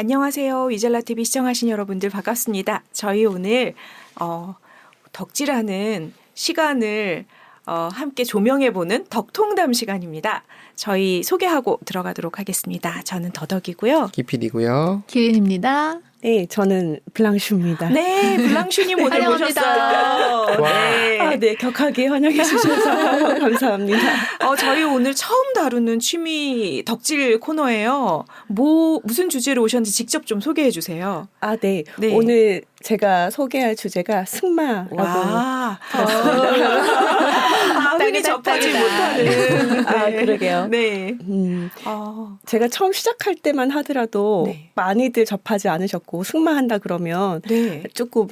안녕하세요. 위젤라TV 시청하신 여러분들 반갑습니다. 저희 오늘 덕질하는 시간을 함께 조명해보는 덕통담 시간입니다. 저희 소개하고 들어가도록 하겠습니다. 저는 더덕이고요. 기필이고요. 기은입니다. 네, 저는 블랑슈입니다. 네, 블랑슈님 오늘 모셨어요. 네. 네, 격하게 환영해 주셔서 감사합니다. 저희 오늘 처음 다루는 취미 덕질 코너예요. 무슨 주제로 오셨는지 직접 좀 소개해 주세요. 네. 네. 오늘 제가 소개할 주제가 승마라고 흔히 접하지 못하는. 그러게요. 네. 제가 처음 시작할 때만 하더라도 네. 많이들 접하지 않으셨고 승마한다 그러면 네. 조금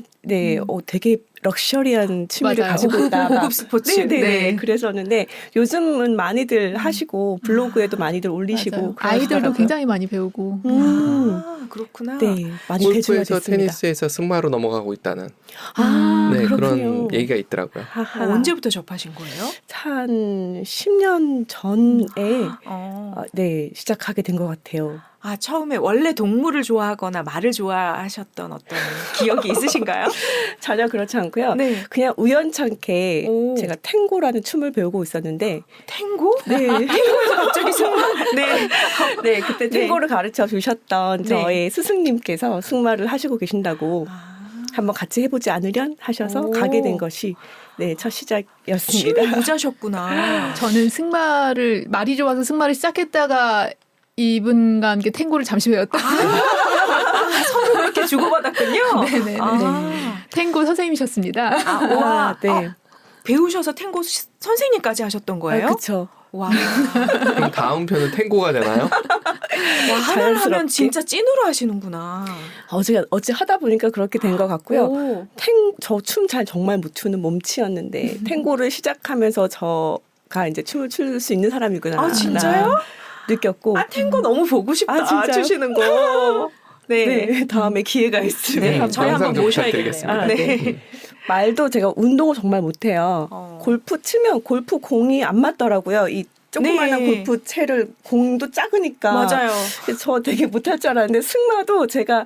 되게 럭셔리한 취미를 맞아요. 가지고 있다. 고급 스포츠. 네. 그래서는데 요즘은 많이들 하시고 블로그에도 많이들 올리시고 아이들도 그러시더라고요. 굉장히 많이 배우고. 그렇구나. 네, 많이 대중화 골프에서 됐습니다. 테니스에서 승마로 넘어가고 있다는 그렇군요. 그런 얘기가 있더라고요. 언제부터 접하신 거예요? 한 10년 전에 시작하게 된 것 같아요. 처음에 원래 동물을 좋아하거나 말을 좋아하셨던 어떤 기억이 있으신가요? 전혀 그렇지 않고요. 네. 그냥 우연찮게 오. 제가 탱고라는 춤을 배우고 있었는데 탱고? 네. 탱고에서 갑자기 승마? 네. 네, 그때 탱고를 가르쳐 주셨던 네. 저의 스승님께서 승마를 하시고 계시다고 한번 같이 해보지 않으련 하셔서 오. 가게 된 것이 첫 시작이었습니다. 취미 부자셨구나. 저는 말이 좋아서 승마를 시작했다가 이분과 함께 탱고를 잠시 배웠다. 서로 그렇게 주고받았군요. 네네네. 탱고 선생님이셨습니다. 와, 네. 배우셔서 탱고 선생님까지 하셨던 거예요? 그렇죠. 와. 그럼 다음 편은 탱고가 되나요? 하나를 하면 자연스럽게. 진짜 찐으로 하시는구나. 어찌 하다 보니까 그렇게 된 것 같고요. 오. 저 춤 잘 정말 못 추는 몸치였는데 탱고를 시작하면서 저가 이제 춤을 출 수 있는 사람이구나. 진짜요? 느꼈고. 탱고 너무 보고 싶다. 진짜요? 추시는 거. 네. 다음에 기회가 있으면 네. 저희 한번 영상 좀 모셔야겠네요. 부탁드리겠습니다. 네. 말도 제가 운동을 정말 못해요. 골프 치면 골프 공이 안 맞더라고요. 이 조그마한 네. 골프 채를 공도 작으니까. 맞아요. 저 되게 못할 줄 알았는데 승마도 제가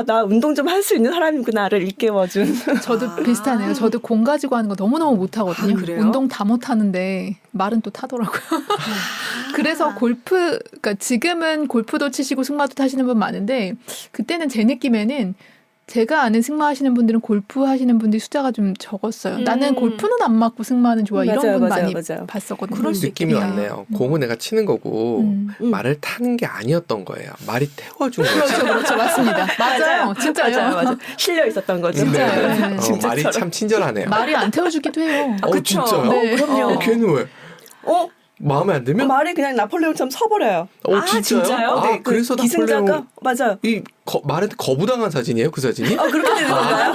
나 운동 좀 할 수 있는 사람이구나를 일깨워준. 저도 비슷하네요. 저도 공 가지고 하는 거 너무너무 못하거든요. 그래요? 운동 다 못하는데 말은 또 타더라고요. 그래서 그러니까 지금은 골프도 치시고 승마도 타시는 분 많은데 그때는 제 느낌에는 제가 아는 승마 하시는 분들은 골프 하시는 분들이 숫자가 좀 적었어요. 나는 골프는 안 맞고 승마는 좋아. 이런 분 많이 봤었거든요. 그럴 수 느낌이 있겠다. 왔네요. 공은 내가 치는 거고 말을 타는 게 아니었던 거예요. 말이 태워준 거죠. 그렇죠. 맞습니다. 맞아요. 진짜요. 맞아요. 실려 있었던 거죠. 진짜요. 네. 말이 진짜처럼. 참 친절하네요. 말이 안 태워주기도 해요. 그쵸. 진짜요? 네. 그럼요. 걔는 왜? 마음에 안 들면? 말이 그냥 나폴레온처럼 서버려요. 진짜요? 진짜요? 네, 그래서 기승자가 나폴레옹 맞아요. 말한테 거부당한 사진이에요, 그 사진이? 그렇게 되는 건가요?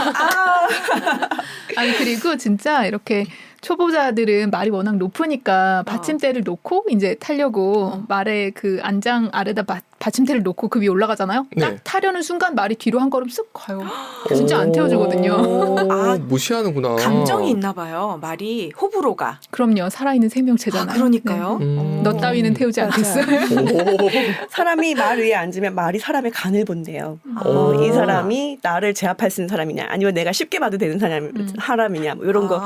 아니 그리고 진짜 이렇게 초보자들은 말이 워낙 높으니까 받침대를 놓고 이제 타려고 말의 그 안장 아래다 받침대를 놓고 그 위에 올라가잖아요. 네. 딱 타려는 순간 말이 뒤로 한 걸음 쓱 가요. 진짜 안 태워주거든요. 무시하는구나. 감정이 있나 봐요. 말이 호불호가. 그럼요. 살아있는 생명체잖아요. 그러니까요. 네. 너 따위는 태우지 않겠어요. 사람이 말 위에 앉으면 말이 사람의 간을 본대요. 이 사람이 나를 제압할 수 있는 사람이냐, 아니면 내가 쉽게 봐도 되는 사람이냐, 뭐 이런 거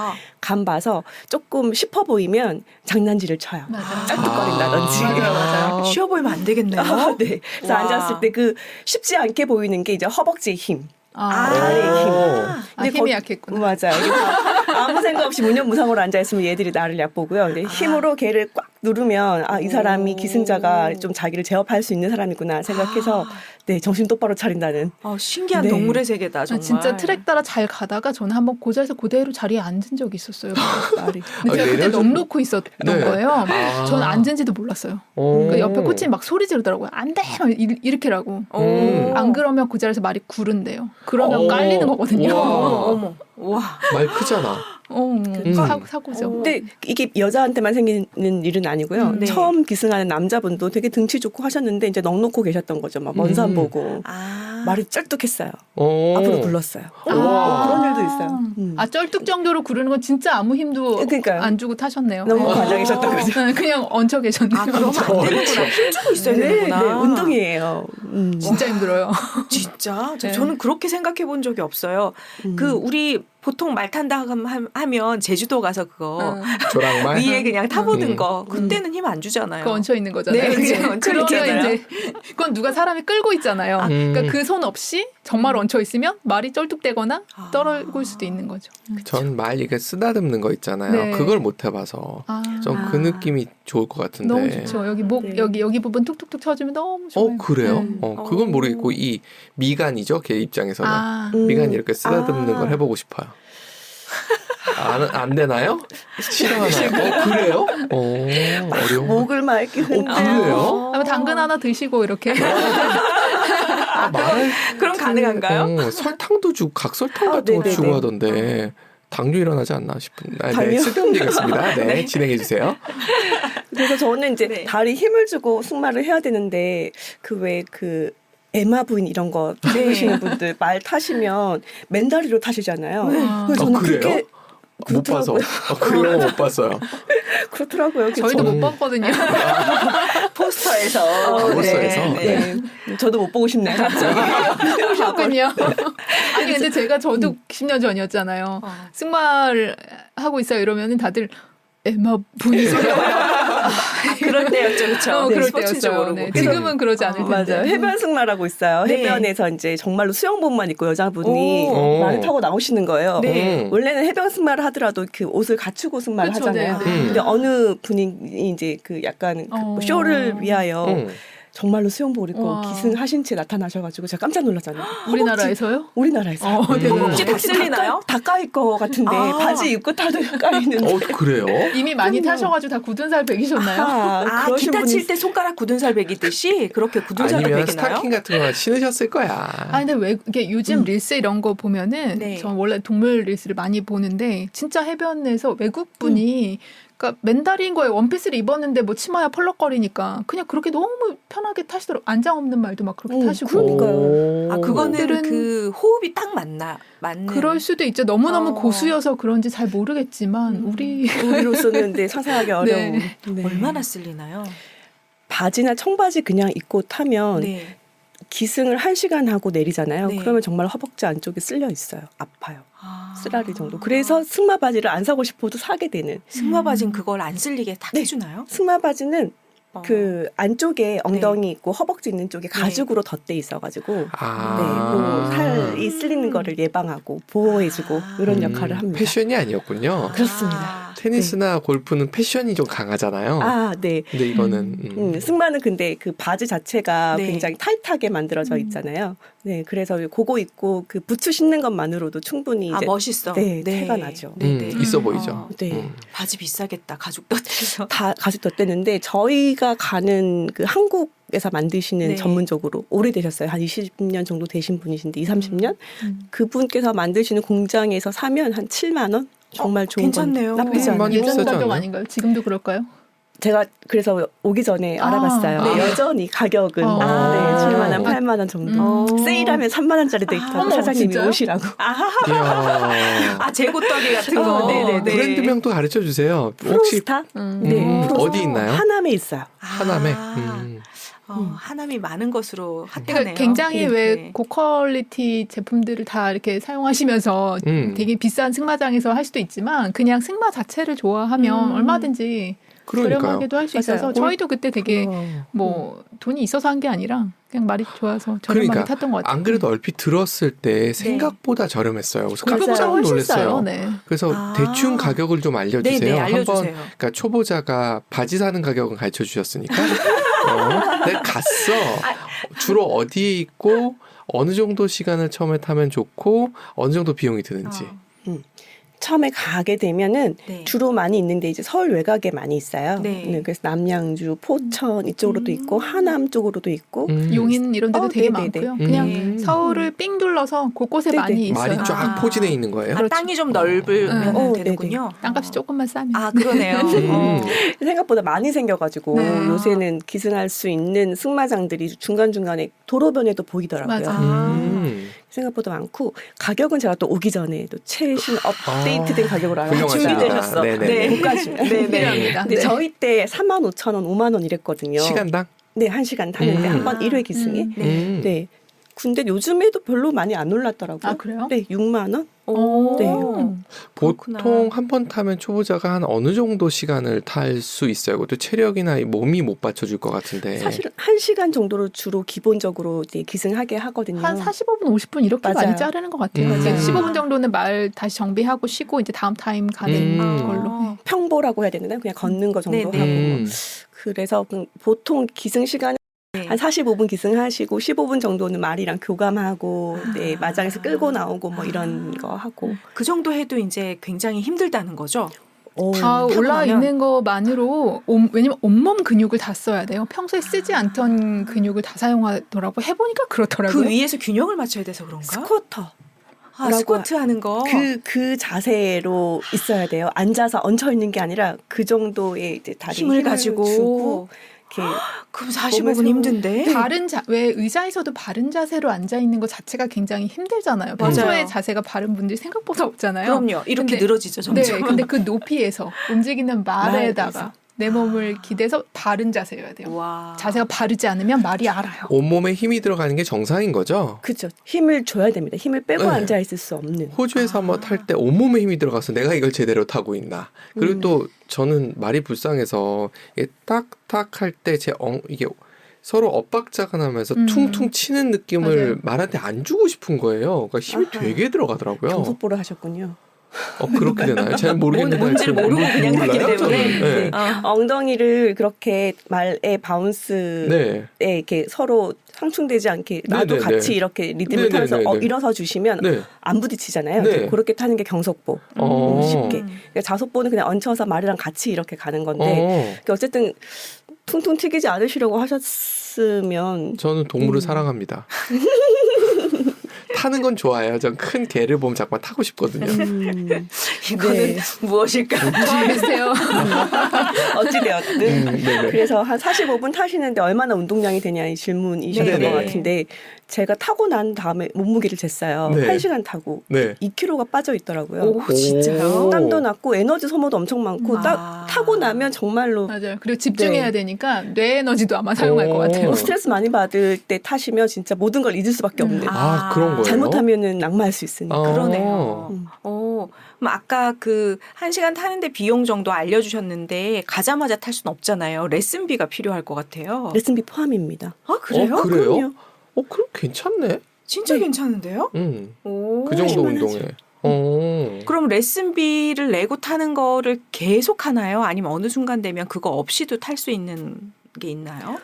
간 봐서 조금 싶어 보이면 장난질을 쳐요. 맞아요. 짝뚝거린다든지. 맞아요. 쉬어 보이면 안 되겠네요. 네. 그래서 와. 앉았을 때 쉽지 않게 보이는 게 이제 허벅지의 힘. 다리의 힘. 근데 힘이 약했구나. 맞아요. 이게 아무 생각 없이 무념무상으로 앉아있으면 얘들이 나를 얕보고요. 근데 힘으로 걔를 꽉 누르면 이 사람이 기승자가 좀 자기를 제압할 수 있는 사람이구나 생각해서 정신 똑바로 차린다는. 신기한 네. 동물의 세계다 정말. 진짜 트랙 따라 잘 가다가 저는 한번 고자에서 그대로 자리에 앉은 적이 있었어요. 말이. 근데 제가 그때 넋놓고 있었던 네. 거예요. 저는 앉은지도 몰랐어요. 그러니까 옆에 코치님 막 소리 지르더라고요. 안 돼! 이렇게라고. 안 그러면 그 자리에서 말이 구른대요. 그러면 깔리는 거거든요. 어머. 와. 말 크잖아. 사고죠. 근데 이게 여자한테만 생기는 일은 아니고요. 네. 처음 기승하는 남자분도 되게 등치 좋고 하셨는데 이제 넋놓고 계셨던 거죠. 막 먼 산 보고. 말이 쩔뚝했어요. 앞으로 굴렀어요. 그런 일도 있어요. 쩔뚝 정도로 구르는 건 진짜 아무 힘도 그러니까요. 안 주고 타셨네요. 너무 관장이셨던 거죠. 그냥 얹혀 계셨네요. 그러면 안 되는구나. 힘주고 있어야 되는구나. 운동이에요. 진짜 힘들어요. 진짜? 네. 저는 그렇게 생각해 본 적이 없어요. 그 우리 보통 말 탄다 하면 제주도 가서 그거 조랑말 위에 그냥 타보는 음. 거 그때는 힘 안 주잖아요. 그 얹혀 있는 거잖아요. 네, 그치? 그냥 얹혀 그러면 있잖아요. 이제 그건 누가 사람이 끌고 있잖아요. 그러니까 그 손 없이 정말 얹혀 있으면 말이 쩔뚝대거나 떨어질 수도 있는 거죠. 전 말 이게 쓰다듬는 거 있잖아요. 네. 그걸 못 해봐서 좀 그 느낌이 좋을 것 같은데. 너무 좋죠. 여기 목 네. 여기 부분 툭툭툭 쳐주면 너무 좋아요. 그래요? 네. 그건 모르겠고 이 미간이죠. 걔 입장에서는 아, 미간 이렇게 쓰다듬는 아. 걸 해보고 싶어요. 안 되나요? 싫어하나요? 그래요? 어려운. 목을 막 이렇게 흔들고. 그래요? 아마 당근 하나 드시고 이렇게 말을 그럼 가능한가요? 설탕도 주고 각설탕 같은 거 네네네. 주고 하던데 당뇨 일어나지 않나 싶은데. 네, 당뇨? 쓸데없는 얘기였습니다. 네, 진행해 주세요. 그래서 저는 이제 네. 다리 힘을 주고 승마를 해야 되는데 그 왜 그 에마 부인 이런 거 타시는 분들 말 타시면 맨다리로 타시잖아요. 그래서 저는 그래요? 그렇게 못 봐서. 그렇더라고요. 그런 거 못 봤어요. 그렇더라고요. 그래서 저희도 저는- 못 봤거든요. 포스터에서. 포스터에서? 네. 네. 저도 못 보고 싶네요. 갑자기. 보셨군요. 아니 근데 저도 10년 전이었잖아요. 승마를 하고 있어요 이러면은 다들 에마 분이세요. 그럴 때였죠, 그렇죠. 그럴 스포츠인 줄 때였어요. 모르고. 네. 지금은 그러지 않을 텐데. 맞아요. 해변 승마라고 있어요. 네. 해변에서 이제 정말로 수영복만 입고 여자분이 오. 말을 타고 나오시는 거예요. 네. 원래는 해변 승마를 하더라도 그 옷을 갖추고 승마를 그쵸, 하잖아요. 네, 네. 근데 어느 분이 이제 그 약간 그 쇼를 위하여 정말로 수영복을 입고 와. 기승하신 채 나타나셔가지고 제가 깜짝 놀랐잖아요. 우리나라에서요? 우리나라에서. 허벅지 다 쓸리나요? 다 까일 것 같은데 아. 바지 입고 타도 까이는데. 그래요? 이미 많이 그럼요. 타셔가지고 다 굳은 살 베기셨나요? 그러신 기타 분이 칠 때 손가락 굳은 살 베기듯이 그렇게 굳은 살을 아니면 베기나요? 스타킹 같은 거 신으셨을 거야. 근데 왜 이게 요즘 릴스 이런 거 보면은 네. 전 원래 동물 릴스를 많이 보는데 진짜 해변에서 외국 분이 그러니까 맨다리인 거에 원피스를 입었는데 뭐 치마야 펄럭거리니까 그냥 그렇게 너무 편하게 타시더라고. 안장 없는 말도 막 그렇게 타시고. 그러니까요. 그거는 들은- 그 호흡이 딱 맞는. 그럴 수도 있죠. 너무너무 어. 고수여서 그런지 잘 모르겠지만 우리 우리로서는 근데 상상하기 어려운. 네. 네. 얼마나 쓸리나요? 바지나 청바지 그냥 입고 타면 네. 기승을 1시간 하고 내리잖아요. 네. 그러면 정말 허벅지 안쪽에 쓸려 있어요. 아파요. 아. 쓰라리 정도. 그래서 승마 바지를 안 사고 싶어도 사게 되는. 승마 바지는 그걸 안 쓸리게 딱 네. 해주나요? 승마 바지는 어. 그 안쪽에 엉덩이 있고 허벅지 있는 쪽에 가죽으로 덧대 있어가지고 아. 그 살이 쓸리는 거를 예방하고 보호해주고 이런 역할을 합니다. 패션이 아니었군요. 그렇습니다. 테니스나 골프는 패션이 좀 강하잖아요. 네. 근데 이거는 승마는 근데 그 바지 자체가 네. 굉장히 타이트하게 만들어져 있잖아요. 네, 그래서 그거 입고 그 부츠 신는 것만으로도 충분히 이제 멋있어. 네, 티가 나죠. 네. 있어 보이죠. 네. 바지 비싸겠다. 가죽 덧대서. 다 가죽 덧대는데 저희가 가는 그 한국에서 만드시는 네. 전문적으로 오래되셨어요. 한 20년 정도 되신 분이신데 30년 그분께서 만드시는 공장에서 사면 한 7만 원 정말 좋은 괜찮네요. 건 나쁘지 많이 않아요. 비싸지 예전 가격 않나요? 아닌가요? 지금도 그럴까요? 제가 그래서 오기 전에 알아봤어요. 네. 여전히 가격은 아. 네, 7만 원, 8만 원 정도. 세일하면 3만 원짜리도 있다고 어머, 사장님이 진짜요? 오시라고. 이야. 재고떡이 같은 거. 네네네. 브랜드명도 가르쳐 주세요. 혹시 프로스타? 네. 네, 프로스타. 어디 있나요? 하남에 있어요. 하남에. 하남이 많은 것으로 핫하네요. 그러니까 굉장히 네. 왜 고퀄리티 제품들을 다 이렇게 사용하시면서 되게 비싼 승마장에서 할 수도 있지만 그냥 승마 자체를 좋아하면 얼마든지 그러니까요. 저렴하게도 할 수 있어서 맞아요. 저희도 그때 되게 뭐 돈이 있어서 한 게 아니라 그냥 말이 좋아서 저렴하게 그러니까 탔던 것 같아요. 안 그래도 얼핏 들었을 때 생각보다 저렴했어요. 그래서 가격보다 깜짝 훨씬 놀랐어요. 싸요. 네. 그래서 대충 가격을 좀 알려주세요. 네네, 한번 알려주세요. 그러니까 초보자가 바지 사는 가격은 가르쳐 주셨으니까 내가 갔어. 주로 어디에 있고 어느 정도 시간을 처음에 타면 좋고 어느 정도 비용이 드는지. 처음에 가게 되면은 네. 주로 많이 있는데 이제 서울 외곽에 많이 있어요. 네. 그래서 남양주, 포천 이쪽으로도 있고 하남 쪽으로도 있고 용인 이런 데도 되게 네네네. 많고요. 그냥 서울을 삥 둘러서 곳곳에 네네. 많이 있어요. 말이 쫙 포진해 있는 거예요. 땅이 좀 넓으면 네네. 되는군요. 땅값이 조금만 싸면. 그러네요. 생각보다 많이 생겨가지고 네. 요새는 기승할 수 있는 승마장들이 중간중간에 도로변에도 보이더라고요. 맞아. 생각보다 많고 가격은 제가 또 오기 전에 또 최신 업데이트된 가격으로 알아봤어요. 훌륭하십니다. 준비되셨어. 네네. 네. 고가지면. 네, 네. 필요합니다. 근데 네. 저희 때 45,000원, 5만 원 이랬거든요. 시간당? 네, 1시간 타는데 한 번 1회 기승에. 네. 네. 근데 요즘에도 별로 많이 안 올랐더라고요. 아, 그래요? 네, 6만 원? 오. 네. 그렇구나. 보통 한 번 타면 초보자가 한 어느 정도 시간을 탈 수 있어요? 그것도 체력이나 몸이 못 받쳐줄 것 같은데. 사실은 1시간 정도로 주로 기본적으로 이제 기승하게 하거든요. 한 45분, 50분 이렇게 맞아요. 많이 자르는 것 같아요. 맞아요. 이제 15분 정도는 말 다시 정비하고 쉬고 이제 다음 타임 가는 걸로. 평보라고 해야 되나? 그냥 걷는 거 정도 네네. 하고. 그래서 보통 기승 시간은 한 45분 기승하시고 15분 정도는 말이랑 교감하고 네, 마장에서 끌고 나오고 뭐 이런 거 하고. 그 정도 해도 이제 굉장히 힘들다는 거죠. 다 타고 올라와 나면? 있는 것만으로 왜냐면 온몸 근육을 다 써야 돼요. 평소에 쓰지 않던 근육을 다 사용하더라고. 해보니까 그렇더라고요. 그 위에서 균형을 맞춰야 돼서 그런가? 스쿼터. 아, 스쿼트 하는 거. 그 자세로 있어야 돼요. 앉아서 얹혀 있는 게 아니라 그 정도의 이제 다리 힘을 가지고. 주고 이렇게 그럼 45분 몸에서- 힘든데. 왜 의자에서도 바른 자세로 앉아 있는 것 자체가 굉장히 힘들잖아요. 맞아요. 평소에 자세가 바른 분들이 생각보다 없잖아요. 그럼요. 이렇게 근데- 늘어지죠, 네, 점점. 근데 그 높이에서 움직이는 말에다가 말에서. 내 몸을 기대서 바른 자세여야 돼요. 와. 자세가 바르지 않으면 말이 알아요. 온몸에 힘이 들어가는 게 정상인 거죠? 그렇죠. 힘을 줘야 됩니다. 힘을 빼고 네. 앉아 있을 수 없는. 호주에서 한번 탈 때 온몸에 힘이 들어가서 내가 이걸 제대로 타고 있나. 그리고 또 저는 말이 불쌍해서 이게 딱딱 할 때 이게 서로 엇박자가 나면서 퉁퉁 치는 느낌을 맞아요. 말한테 안 주고 싶은 거예요. 그러니까 힘이 아하. 되게 들어가더라고요. 경속보를 하셨군요. 그렇게 되나요? 잘 모르겠는데. 뭔지를 모르고 그냥 몰라요, 갔기 때문에. 저는. 네. 네. 엉덩이를 그렇게 말의 바운스에 네. 이렇게 서로 상충되지 않게 나도 네네네. 같이 이렇게 리듬을 네네네네. 타면서 일어서 주시면 네. 안 부딪히잖아요. 네. 그렇게 타는 게 경속보. 쉽게. 그러니까 자속보는 그냥 얹혀서 말이랑 같이 이렇게 가는 건데 그러니까 어쨌든 퉁퉁 튀기지 않으시려고 하셨으면 저는 동물을 사랑합니다. 타는 건 좋아해요. 전 큰 개를 보면 자꾸만 타고 싶거든요. 이거는 네. 무엇일까요? 저와 비슷해요. 어찌되었든 네네. 그래서 한 45분 타시는데 얼마나 운동량이 되냐의 질문이셨던 네네. 것 같은데 제가 타고 난 다음에 몸무게를 쟀어요. 네. 1시간 타고 네. 2kg가 빠져 있더라고요. 오, 진짜요? 오. 땀도 났고 에너지 소모도 엄청 많고 딱 타고 나면 정말로 맞아요. 그리고 집중해야 네. 되니까 뇌 에너지도 아마 사용할 것 같아요. 스트레스 많이 받을 때 타시면 진짜 모든 걸 잊을 수밖에 없는. 아, 그런 거예요? 잘못하면은 낙마할 수 있으니까. 그러네요. 음. 그럼 아까 그 1시간 타는데 비용 정도 알려주셨는데 가자마자 탈 수는 없잖아요. 레슨비가 필요할 것 같아요. 레슨비 포함입니다. 아, 그래요? 그래요? 그럼요. 그럼 괜찮네. 진짜 괜찮은데요? 오. 그 정도 할만하죠. 운동에. 그럼 레슨비를 내고 타는 거를 계속 하나요? 아니면 어느 순간 되면 그거 없이도 탈 수 있는 게 있나요?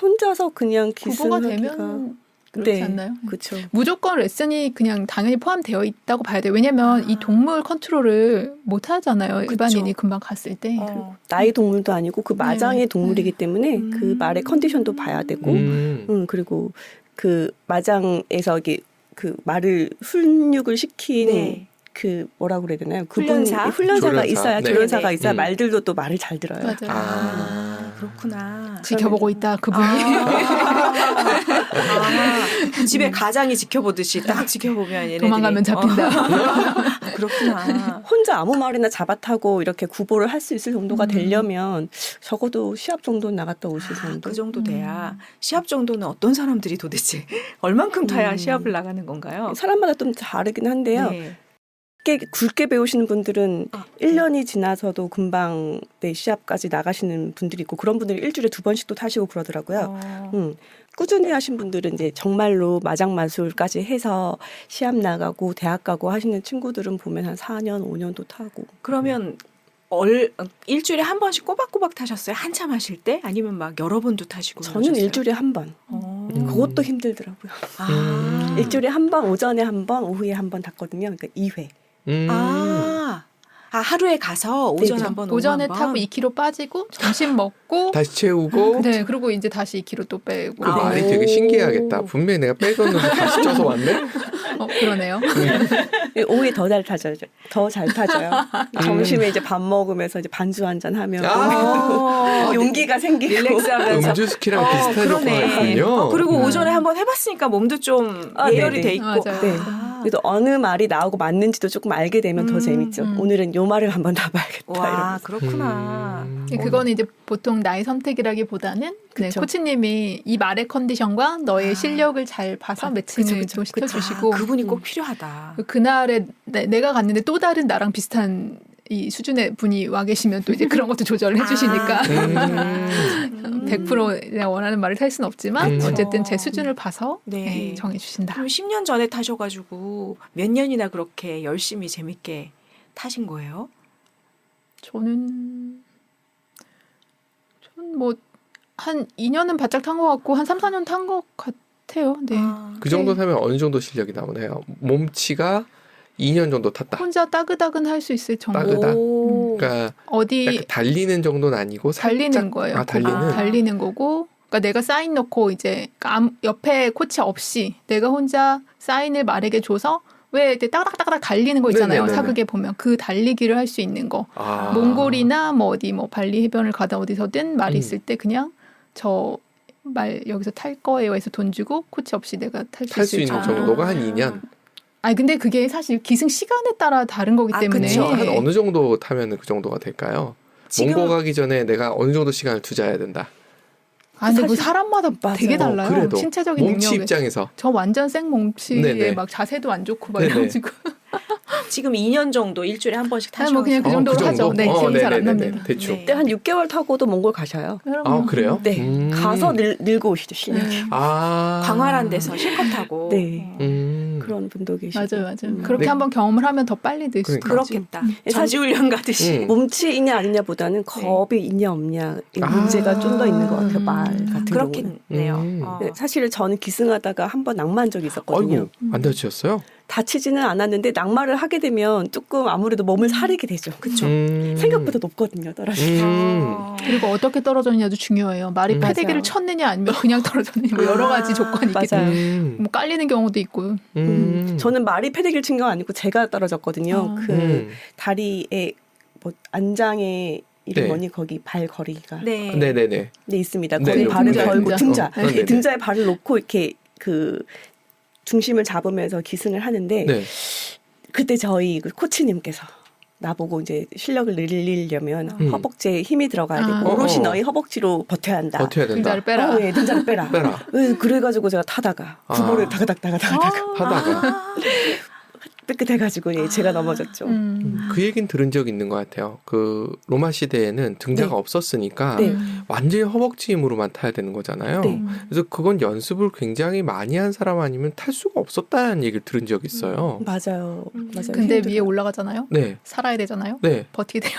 혼자서 그냥 구보가 기승하기가 되면 그렇지 않나요? 그렇죠. 무조건 레슨이 그냥 당연히 포함되어 있다고 봐야 돼요. 왜냐하면 이 동물 컨트롤을 못 하잖아요. 그쵸. 일반인이 금방 갔을 때. 나의 동물도 아니고 그 마장의 네. 동물이기 때문에 그 말의 컨디션도 봐야 되고, 그리고 그 마장에서 이게 그 말을 훈육을 시킨 네. 그 뭐라고 그래야 되나요? 훈련사? 훈련사가 조련사. 있어야 네. 조련사가 네. 있어야 말들도 또 말을 잘 들어요. 맞아요. 그렇구나. 지켜보고 있다 그분이. 집에 가장이 지켜보듯이 딱 지켜보면 얘네들이 도망가면 잡힌다. 그렇구나. 혼자 아무 말이나 잡아타고 이렇게 구보를 할 수 있을 정도가 되려면 적어도 시합 정도는 나갔다 오실 정도. 그 정도 돼야 시합 정도는 어떤 사람들이 도대체 얼만큼 타야 시합을 나가는 건가요? 사람마다 좀 다르긴 한데요. 네. 굵게 배우시는 분들은 아, 1년이 지나서도 금방 네, 시합까지 나가시는 분들이 있고 그런 분들이 일주일에 2번씩도 타시고 그러더라고요. 꾸준히 하신 분들은 이제 정말로 마장 마술까지 해서 시합 나가고 대학 가고 하시는 친구들은 보면 한 4년, 5년도 타고. 그러면 일주일에 한 번씩 꼬박꼬박 타셨어요? 한참 하실 때? 아니면 막 여러 번도 타시고 저는 그러셨어요? 일주일에 한 번. 그것도 힘들더라고요. 아. 일주일에 한 번, 오전에 한 번, 오후에 한 번 탔거든요. 그러니까 2회. 하루에 가서 오전 네, 한 번, 오후 오전에 한 번? 타고 2kg 빠지고 점심 먹고 다시 채우고. 네 그리고 이제 다시 2kg 또 빼고. 그 말이 되게 신기하겠다. 분명히 내가 빼줬는데 다시 쪄서 왔네. 그러네요. 오후에 더 잘 타져요. 더 잘 타져요. 점심에 이제 밥 먹으면서 이제 반주 한잔 하면 용기가 생기고. 릴렉스하면서 음주 스키랑 비슷한 효과가 있군요. 그리고 오전에 한번 해봤으니까 몸도 좀 예열이 네네. 돼 있고. 맞아요. 네. 그래도 어느 말이 나오고 맞는지도 조금 알게 되면 더 재밌죠. 오늘은 요 말을 한번 놔봐야겠다. 와, 이러면서. 그렇구나. 그거는 이제 보통 나의 선택이라기보다는 네, 그쵸. 코치님이 이 말의 컨디션과 너의 실력을 잘 봐서 매칭을 그쵸, 또 시켜주시고 그분이 꼭 필요하다. 그날에 내가 갔는데 또 다른 나랑 비슷한 이 수준의 분이 와 계시면 또 이제 그런 것도 조절을 해주시니까 100% 내가 원하는 말을 탈 수는 없지만 그쵸. 어쨌든 제 수준을 봐서 네. 네, 정해주신다. 그럼 10년 전에 타셔가지고 몇 년이나 그렇게 열심히 재밌게 타신 거예요? 저는 뭐 한 2년은 바짝 탄 것 같고 한 3, 4년 탄 것 같아요. 네. 그 정도 타면 어느 정도 실력이 나오나요? 몸치가 2년 정도 탔다. 혼자 따그따근 할 수 있을 정도. 따그닥. 오. 그러니까 어디 약간 달리는 정도는 아니고 달리는 살짝- 거예요. 아, 달리는. 달리는 거고. 그러니까 내가 사인 넣고 이제 그러니까 옆에 코치 없이 내가 혼자 사인을 말에게 줘서 왜 이제 따닥따닥 달리는 거 있잖아요. 네네네네. 사극에 보면 그 달리기를 할 수 있는 거. 아. 몽골이나 뭐 어디 뭐 발리 해변을 가다 어디서든 말이 있을 때 그냥 저 말 여기서 탈 거예요 해서 돈 주고 코치 없이 내가 탈 탈 수 수 있을 있는 정도. 정도가 한 2년. 아니 근데 그게 사실 기승 시간에 따라 다른 거기 아, 때문에 그쵸. 한 어느 정도 타면 그 정도가 될까요? 지금 몽고 가기 전에 내가 어느 정도 시간을 투자해야 된다. 아 근데 그 사실- 사람마다 맞아요. 되게 달라요. 그래도 신체적인 몸치 능력이. 입장에서 저 완전 생 몸치에 네네. 막 자세도 안 좋고 막 네네. 이래가지고 지금 2년 정도 일주일에 한 번씩 아니, 타셔. 뭐 그냥 그 정도로 하죠. 네, 기억이 잘안 납니다. 대충. 네. 그때 한 6개월 타고도 몽골 가셔요. 아 그래요? 네. 가서 늘고 오시죠, 실력이. 네. 아 광활한 데서 실컷 타고. 네. 그런 분도 계시고. 맞아요. 그렇게 네. 한번 경험을 하면 더 빨리 늘 수도 그러니까. 있지. 그렇겠다. 사실- 전지훈련 가듯이. 몸치이냐 아니냐보다는 겁이 있냐 없냐 이 문제가 좀 더 있는 것 같아요. 말 같은 경우는. 그렇겠네요. 네, 사실 저는 기승하다가 한 번 낙마한 적이 있었거든요. 아이고 안 다치셨어요? 다치지는 않았는데 낙마를 하게 되면 조금 아무래도 몸을 사리게 되죠. 그쵸. 생각보다 높거든요, 떨어지기. 그리고 어떻게 떨어졌냐도 중요해요. 말이 음. 패대기를 맞아요. 쳤느냐 아니면 그냥 떨어졌느냐 뭐 여러 가지 조건이 있기 맞아요. 때문에 뭐 깔리는 경우도 있고. 저는 말이 패대기를 친 건 아니고 제가 떨어졌거든요. 아. 그 다리에 뭐 안장에 이름 네. 뭐니 거기 발 거리가 네. 네네네. 네 있습니다. 네, 거기 발을 등자, 걸고 등자. 등자, 네네. 등자에 발을 놓고 이렇게 그 중심을 잡으면서 기승을 하는데 네. 그때 저희 그 코치님께서 나보고 이제 실력을 늘리려면 허벅지에 힘이 들어가야 되고 아. 오롯이 어. 너희 허벅지로 버텨야 한다. 버텨야 된다. 등자를 빼라. 네, 등자를 빼라. 빼라. 그래가지고 제가 타다가 아. 구보를 다가닥 하다가 삐끗해가지고 예, 제가 넘어졌죠. 그 얘기는 들은 적 있는 것 같아요. 그 로마 시대에는 등자가 네. 없었으니까 네. 완전히 허벅지 힘으로만 타야 되는 거잖아요. 네. 그래서 그건 연습을 굉장히 많이 한 사람 아니면 탈 수가 없었다는 얘기를 들은 적이 있어요. 맞아요. 맞아요. 근데 힘들어요. 위에 올라가잖아요. 네. 살아야 되잖아요. 네. 버티게 돼요.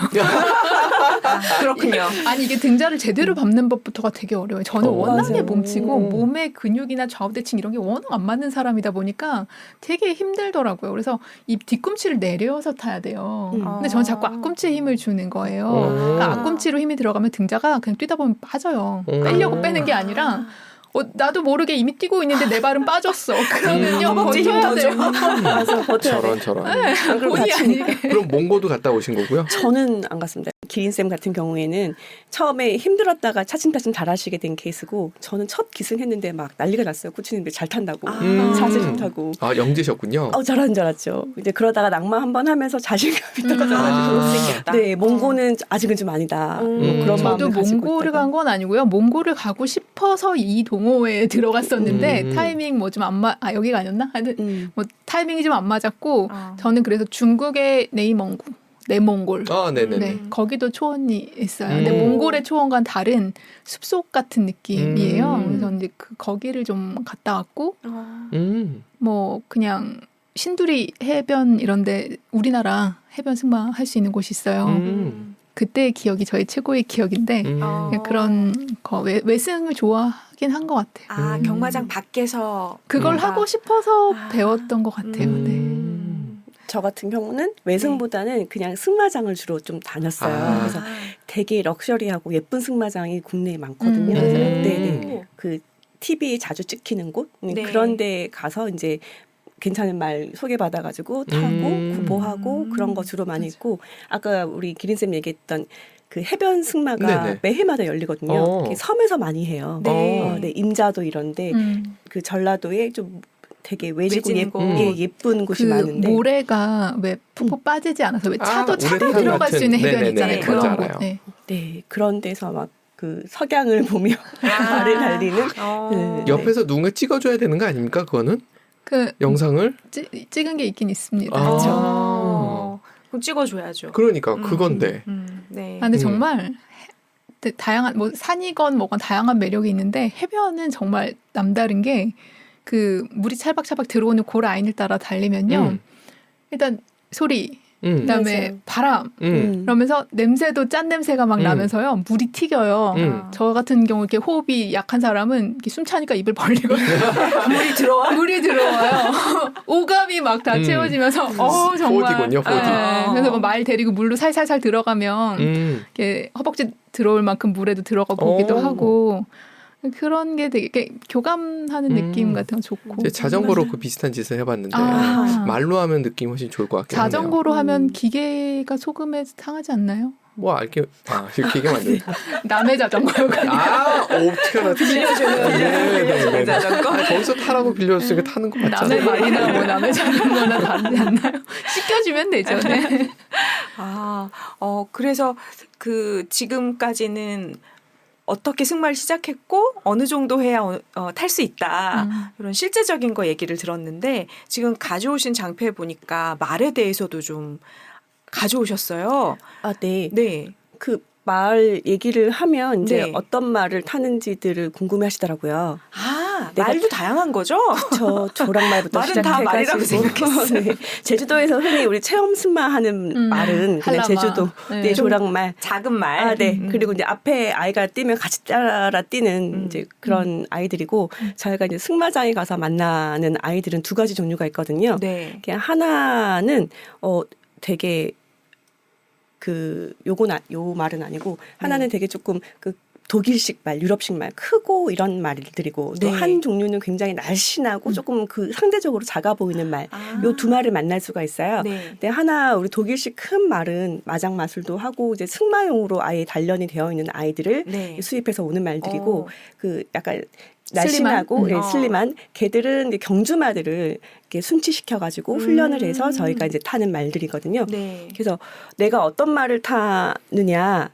그렇군요. 아니 이게 등자를 제대로 밟는 법부터가 되게 어려워요. 저는 워낙에 맞아요. 몸치고 몸의 근육이나 좌우대칭 이런 게 워낙 안 맞는 사람이다 보니까 되게 힘들더라고요. 그래서 이 뒤꿈치를 내려서 타야 돼요. 근데 저는 자꾸 앞꿈치에 힘을 주는 거예요. 그러니까 앞꿈치로 힘이 들어가면 등자가 그냥 뛰다 보면 빠져요. 빼려고 빼는 게 아니라 나도 모르게 이미 뛰고 있는데 내 발은 빠졌어. 그러면요 허벅지 버텨야 힘도 돼요. 맞아, 버텨야 돼. 저런. 안 그러면 본의 다치니까. 아니게. 그럼 몽고도 갔다 오신 거고요? 저는 안 갔습니다. 기린쌤 같은 경우에는 처음에 힘들었다가 차츰차츰 잘하시게 된 케이스고 저는 첫 기승했는데 막 난리가 났어요. 코치님들 잘 탄다고. 사실 좋다고. 아 영재셨군요. 잘하는 줄 알았죠. 이제 그러다가 낙마 한 번 하면서 자신감이 떨어져가지고 아. 네, 몽고는 아직은 좀 아니다. 뭐 그런 저도 마음을 가지고 몽골을 있다가. 간 건 아니고요. 몽골을 가고 싶어서 이 동호회에 들어갔었는데 타이밍 뭐 좀 안 여기가 아니었나? 하여튼 뭐 타이밍이 좀 안 맞았고 저는 그래서 중국의 네이멍구 내몽골. 아, 네네네. 네, 거기도 초원이 있어요. 근데 몽골의 초원과는 다른 숲속 같은 느낌이에요. 그래서 이제 거기를 좀 갔다 왔고, 뭐 그냥 신두리 해변 이런데 우리나라 해변 승마 할 수 있는 곳이 있어요. 그때의 기억이 저희 최고의 기억인데 그런 거 외승을 좋아하긴 한 것 같아요. 아, 경마장 밖에서 그걸 뭔가- 하고 싶어서 배웠던 것 같아요. 네. 저 같은 경우는 외승보다는 그냥 승마장을 주로 좀 다녔어요. 아. 그래서 되게 럭셔리하고 예쁜 승마장이 국내에 많거든요. 맞아요. 네네. 그 TV에 자주 찍히는 곳 네. 그런 데 가서 이제 괜찮은 말 소개받아가지고 타고 구보하고 그런 거 주로 많이 했고 아까 우리 기린쌤 얘기했던 그 해변 승마가 네네. 매해마다 열리거든요. 그게 섬에서 많이 해요. 네. 네, 임자도 이런데 그 전라도에 좀 되게 외지고 외진고. 예쁜 곳이 그 많은데 모래가 왜 푹푹 빠지지 않아서 왜 차도 우레탄 들어갈 수 있는 같은- 해변 네네네. 있잖아요. 네, 그런 맞아요. 곳. 네. 네 그런 데서 막 그 석양을 보며 말을 달리는 네. 옆에서 누군가 찍어줘야 되는 거 아닙니까? 그거는 그 영상을. 찍은 게 있긴 있습니다. 아. 그럼 찍어줘야죠. 그러니까 그건데. 네. 아, 근데 정말 다양한 뭐 산이건 뭐건 다양한 매력이 있는데 해변은 정말 남다른 게 그 물이 찰박찰박 들어오는 그 라인을 따라 달리면요. 일단 소리, 그다음에 맞아요. 바람, 음. 그러면서 냄새도 짠 냄새가 막 나면서요. 물이 튀겨요. 저 같은 경우 이렇게 호흡이 약한 사람은 이렇게 숨 차니까 입을 벌리거든요. 물이 들어와? 물이 들어와요. 오감이 막 다 채워지면서 정말. 4D군요, 4D. 네, 그래서 뭐 말 데리고 물로 살살살 들어가면 이렇게 허벅지 들어올 만큼 물에도 들어가 보기도 오. 하고 그런 게 되게 이렇게 교감하는 느낌 같은 거 좋고. 제 자전거로 그 비슷한 짓을 해봤는데 아. 말로 하면 느낌이 훨씬 좋을 것 같긴 하네요. 자전거로 하면 기계가 소금에 상하지 않나요? 뭐 알게 이렇게 만들. 남의 자전거요. 어떻게 빌려주는 네. 자전거? 거기서 타라고 빌려줬으니까 타는 거 남의 맞잖아요. 말이나 뭐 남의 자전거나 다르지 않나요? 씻겨주면 되죠. 네. 그래서 그 지금까지는 어떻게 승마를 시작했고 어느 정도 해야 탈 수 있다. 이런 실제적인 거 얘기를 들었는데 지금 가져오신 장표에 보니까 말에 대해서도 좀 가져오셨어요. 아, 네. 네. 그 말 얘기를 하면 이제 네. 어떤 말을 타는지들을 궁금해하시더라고요. 말도 다양한 거죠? 저 조랑말부터 말은 다 말이라고 시작해가지고 생각했어요. 네. 제주도에서 흔히 우리 체험 승마하는 말은 그냥 한라마. 제주도 네. 조랑말. 작은 말. 네. 그리고 이제 앞에 아이가 뛰면 같이 따라 뛰는 이제 그런 아이들이고 저희가 이제 승마장에 가서 만나는 아이들은 두 가지 종류가 있거든요. 네. 그냥 하나는 되게 요 말은 아니고 하나는 되게 조금 그 독일식 말, 유럽식 말, 크고 이런 말들이고 또 네. 한 종류는 굉장히 날씬하고 조금 그 상대적으로 작아 보이는 말. 요 두 말을 만날 수가 있어요. 네. 근데 하나 우리 독일식 큰 말은 마장 마술도 하고 이제 승마용으로 아예 단련이 되어 있는 아이들을 네. 수입해서 오는 말들이고 그 약간 슬림한? 날씬하고 슬림한 걔들은 이제 경주마들을 이렇게 순치시켜가지고 훈련을 해서 저희가 이제 타는 말들이거든요. 네. 그래서 내가 어떤 말을 타느냐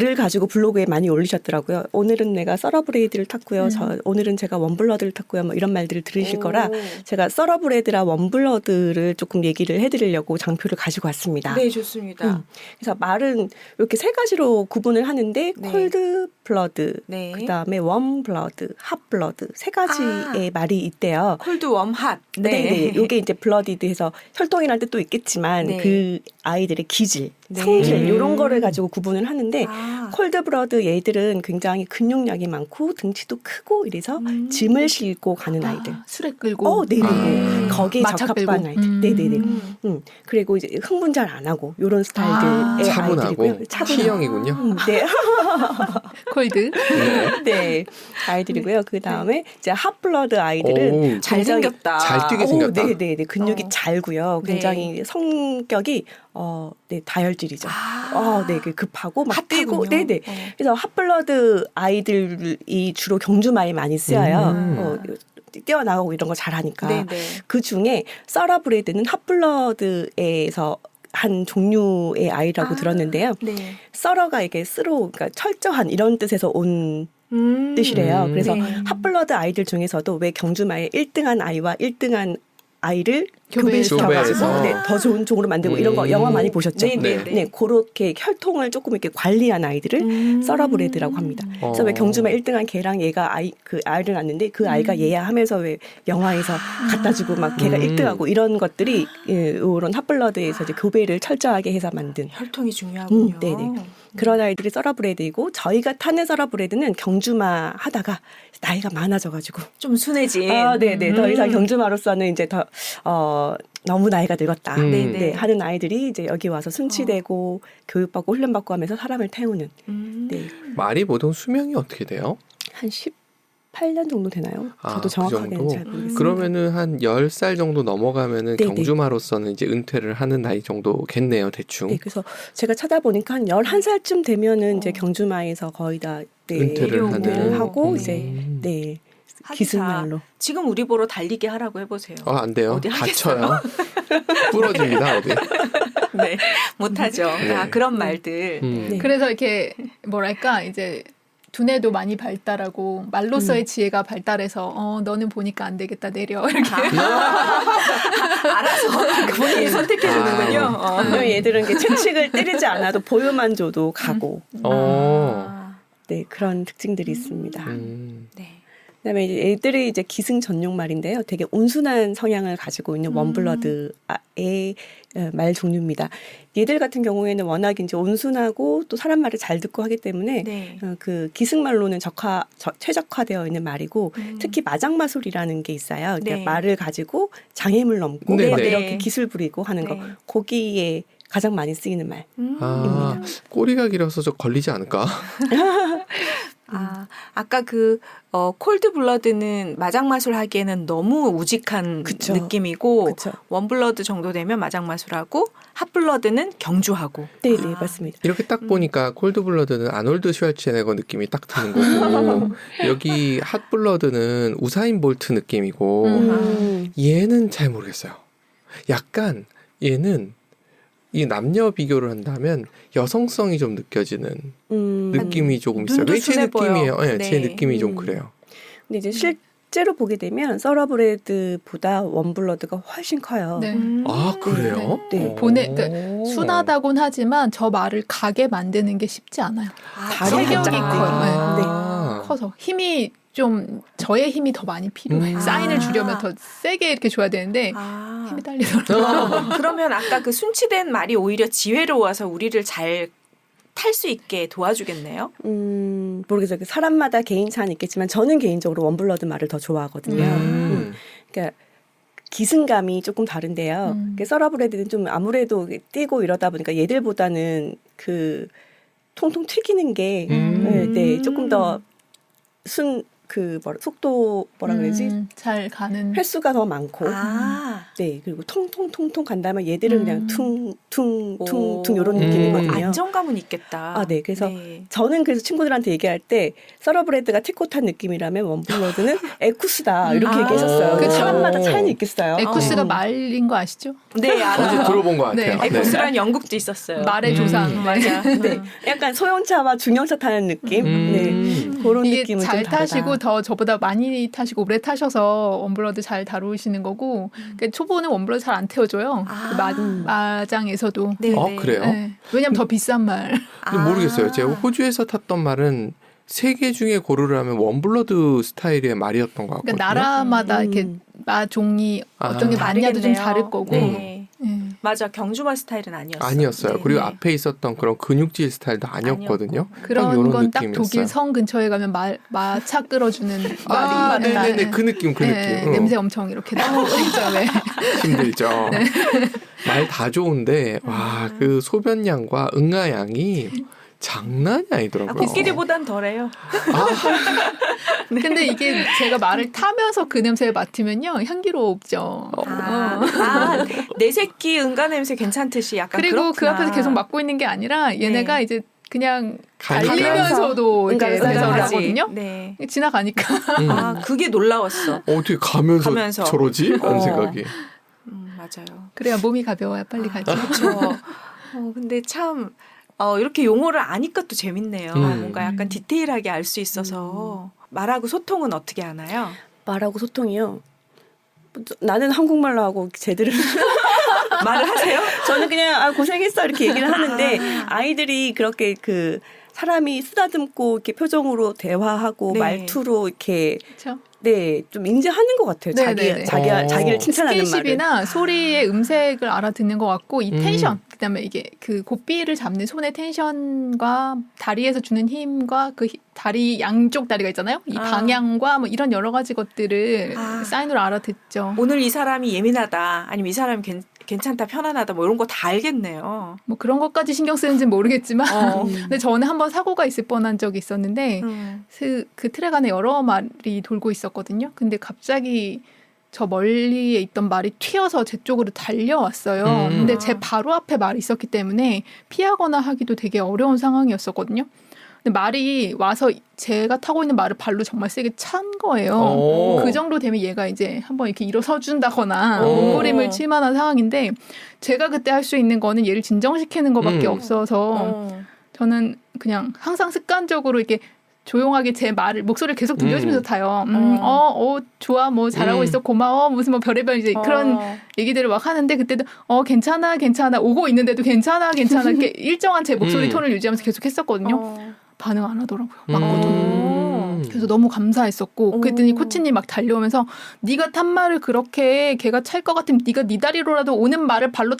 를 가지고 블로그에 많이 올리셨더라고요. 오늘은 내가 서러브레이드를 탔고요. 오늘은 제가 원블러드를 탔고요. 뭐 이런 말들을 들으실 거라 제가 서러브레이드랑 원블러드를 조금 얘기를 해드리려고 장표를 가지고 왔습니다. 네, 좋습니다. 그래서 말은 이렇게 세 가지로 구분을 하는데 네. 콜드 블러드, 네. 그다음에 웜 블러드, 핫 블러드 세 가지의 말이 있대요. 콜드 웜 핫. 네. 이게 이제 블러디드해서 혈통이라는 뜻도 있겠지만 네. 그 아이들의 기질, 네. 성질 이런 거를 가지고 구분을 하는데 아. 콜드 블러드 얘들은 굉장히 근육량이 많고 등치도 크고 이래서 짐을 싣고 가는 아이들. 술에 끌고. 네네네. 거기에 마차 적합한 끌고. 아이들. 네네네. 그리고 이제 흥분 잘 안 하고 이런 스타일들의 차분하고 아이들이고요. T형이군요. 네. 콜드. 네. 아이들이고요. 그 다음에 이제 핫블러드 아이들은 오, 잘생겼다. 잘 뛰게 생겼다. 네네네. 근육이 잘고요. 굉장히 성격이 다혈질이죠. 네, 급하고 막 뛰고, 핫하군요. 네네. 그래서 핫블러드 아이들이 주로 경주마에 많이 쓰여요. 뛰어나가고 이런 거 잘하니까. 네네. 그 중에 서러브레이드는 핫블러드에서 한 종류의 아이라고 들었는데요. 네. 서러가 이게 그러니까 철저한 이런 뜻에서 온 뜻이래요. 그래서 네. 핫블러드 아이들 중에서도 왜 경주마에 1등한 아이와 1등한 아이를 교배해서. 교배시켜가지고 교배해서. 더 좋은 쪽으로 만들고 이런 거 영화 많이 보셨죠? 네. 그렇게 혈통을 조금 이렇게 관리한 아이들을 서러브레드라고 합니다. 그래서 왜 경주마 1등한 걔랑 얘가 그 아이를 낳는데 그 아이가 얘야 하면서 왜 영화에서 갖다주고 막 걔가 1등하고 이런 것들이 이런 핫블러드에서 이제 교배를 철저하게 해서 만든 혈통이 중요하군요. 네네. 그런 아이들이 서러브레드이고 저희가 타는 서러브레드는 경주마 하다가 나이가 많아져가지고 좀 순해진. 네네. 더 이상 경주마로서는 이제 더 너무 나이가 늙었다. 네네. 하는 아이들이 이제 여기 와서 순치되고 교육받고 훈련받고 하면서 사람을 태우는. 네. 말이 보통 수명이 어떻게 돼요? 한 18년 정도 되나요? 저도 그 정확하게는 정도? 잘 모르겠습니다. 그러면은 한 10살 정도 넘어가면은 네네. 경주마로서는 이제 은퇴를 하는 나이 정도겠네요, 대충. 네, 그래서 제가 찾아보니까 한 11살쯤 되면은 이제 경주마에서 거의 다 은퇴를 은퇴를 하는. 하고 이제 하기사. 기승말로. 지금 우리 보러 달리기 하라고 해보세요. 안 돼요. 어디 다쳐요. 부러집니다. 어디. 네, 못하죠. 네. 그런 말들. 네. 그래서 이렇게 뭐랄까 이제 두뇌도 많이 발달하고 말로서의 지혜가 발달해서 너는 보니까 안 되겠다 내려 이렇게 알아서 본인이 선택해 주는군요. 왜냐면 얘들은 이렇게 채찍을 때리지 않아도 보여만 줘도 가고. 네, 그런 특징들이 있습니다. 네. 그다음에 이제 애들이 이제 기승 전용 말인데요. 되게 온순한 성향을 가지고 있는 원블러드의 말 종류입니다. 얘들 같은 경우에는 워낙 이제 온순하고 또 사람 말을 잘 듣고 하기 때문에 네. 그 기승말로는 최적화되어 있는 말이고 특히 마장마술이라는 게 있어요. 그러니까 네. 말을 가지고 장애물 넘고 네, 막 네. 이렇게 기술 부리고 하는 거. 네. 거기에 가장 많이 쓰이는 말. 꼬리가 길어서 저 걸리지 않을까? 아까 콜드 블러드는 마장마술 하기에는 너무 우직한 그쵸. 느낌이고 그렇죠. 원블러드 정도 되면 마장마술하고 핫블러드는 경주하고. 네, 네, 맞습니다. 이렇게 딱 보니까 콜드블러드는 아놀드 슈왈츠네거 느낌이 딱 드는 거고 여기 핫블러드는 우사인 볼트 느낌이고 얘는 잘 모르겠어요. 약간 얘는 이 남녀 비교를 한다면 여성성이 좀 느껴지는 느낌이 조금 있어요. 눈도 왜 제 순해 느낌이에요? 보여. 네, 제 네. 느낌이 좀 그래요. 근데 이제 실제로 보게 되면 서러브레드보다 원블러드가 훨씬 커요. 네. 아 그래요? 네. 오. 순하다곤 하지만 저 말을 가게 만드는 게 쉽지 않아요. 체격이 작네. 커요. 네. 아. 커서 힘이 좀 저의 힘이 더 많이 필요해. 사인을 주려면 더 세게 이렇게 줘야 되는데 힘이 딸리더라고요. 그러면 아까 그 순치된 말이 오히려 지혜로 와서 우리를 잘 탈 수 있게 도와주겠네요. 모르겠어요. 사람마다 개인차는 있겠지만 저는 개인적으로 원블러드 말을 더 좋아하거든요. 그러니까 기승감이 조금 다른데요. 서러브레드는 좀 아무래도 뛰고 이러다 보니까 얘들보다는 그 통통 튀기는 게 네, 조금 더 속도 뭐라 그러지? 잘 가는 횟수가 더 많고, 네 그리고 통통통통 간다면 얘들은 그냥 퉁퉁퉁퉁 이런 느낌이거든요. 안정감은 있겠다. 네, 그래서 저는 그래서 친구들한테 얘기할 때 서러브레드가 티코탄 느낌이라면 원블러드는 에쿠스다 이렇게 얘기했었어요. 그 사람마다 차이는 있겠어요. 에쿠스가 말인 거 아시죠? 네, 알아요. 들어본 것 같아요. 네. 에쿠스라는 연극도 있었어요. 말의 조상. 맞아. 네, 약간 소형차와 중형차 타는 느낌, 네, 그런 이게 느낌은 잘 좀 다르다. 타시고 더 저보다 많이 타시고 오래 타셔서 원블러드 잘 다루시는 거고 그러니까 초보는 원블러드 잘 안 태워줘요. 그 마장에서도. 네, 아 네. 그래요? 네. 왜냐면 더 비싼 말. 근데 모르겠어요. 제가 호주에서 탔던 말은 세 개 중에 고르를 하면 원블러드 스타일의 말이었던 것 같거든요. 그러니까 나라마다 이렇게 마종이 어떤 게 많냐도 좀 다르겠네요. 다를 거고. 네. 맞아. 경주말 스타일은 아니었어요. 아니었어요. 네. 그리고 네. 앞에 있었던 그런 근육질 스타일도 아니었거든요. 그런 건 딱 느낌이었어요. 독일 성 근처에 가면 마차 끌어주는 아, 말이 네네네. 그 느낌, 그 느낌. 냄새 엄청 이렇게 나고 진짜 왜. 힘들죠. 말 다 좋은데 와, 그 소변량과 응아량이 장난이 아니더라고요. 코끼리보단 덜해요. 근데 이게 제가 말을 타면서 그 냄새를 맡으면요 향기롭죠. 내 새끼 응가 냄새 괜찮듯이 약간 그리고 그렇구나. 그 앞에서 계속 맡고 있는 게 아니라 얘네가 네. 이제 그냥 가니까. 달리면서도 이렇게 응가를 배설을 하지. 하거든요. 네. 지나가니까. 그게 놀라웠어. 어떻게 가면서 저러지? 라는 생각이. 맞아요. 그래야 몸이 가벼워야 빨리 가지. 그렇죠. 근데 참 이렇게 용어를 아니까 또 재밌네요. 뭔가 약간 디테일하게 알 수 있어서. 말하고 소통은 어떻게 하나요? 말하고 소통이요. 나는 한국말로 하고 쟤들은 말을 하세요? 저는 그냥 고생했어 이렇게 얘기를 하는데 아이들이 그렇게 사람이 쓰다듬고 이렇게 표정으로 대화하고 네. 말투로 이렇게 그렇죠. 네, 좀 인지하는 것 같아요. 네네네. 자기를 칭찬하는 말을. 스킨십이나 소리의 음색을 알아듣는 것 같고 이 텐션, 그다음에 이게 그 고삐를 잡는 손의 텐션과 다리에서 주는 힘과 그 다리 양쪽 다리가 있잖아요. 이 방향과 뭐 이런 여러 가지 것들을 사인으로 알아듣죠. 오늘 이 사람이 예민하다, 아니면 이 사람이 괜찮다, 편안하다, 뭐 이런 거 다 알겠네요. 뭐 그런 것까지 신경 쓰는지는 모르겠지만, 근데 저는 한번 사고가 있을 뻔한 적이 있었는데 그 트랙 안에 여러 말이 돌고 있었거든요. 근데 갑자기 저 멀리에 있던 말이 튀어서 제 쪽으로 달려왔어요. 근데 제 바로 앞에 말이 있었기 때문에 피하거나 하기도 되게 어려운 상황이었었거든요. 근데 말이 와서 제가 타고 있는 말을 발로 정말 세게 찬 거예요. 오. 그 정도 되면 얘가 이제 한번 이렇게 일어서 준다거나 오. 몸부림을 칠 만한 상황인데 제가 그때 할 수 있는 거는 얘를 진정시키는 것밖에 없어서 저는 그냥 항상 습관적으로 이렇게 조용하게 제 목소리를 계속 들려주면서 타요. 좋아, 뭐 잘하고 있어, 고마워, 무슨 뭐 별의별 이제 그런 얘기들을 막 하는데 그때도 괜찮아, 오고 있는데도 괜찮아, 이렇게 일정한 제 목소리 톤을 유지하면서 계속 했었거든요. 반응 안 하더라고요. 맞거든. 그래서 너무 감사했었고 그랬더니 코치님 막 달려오면서 네가 탄 말을 그렇게 걔가 찰 것 같으면 네가 네 다리로라도 오는 말을 발로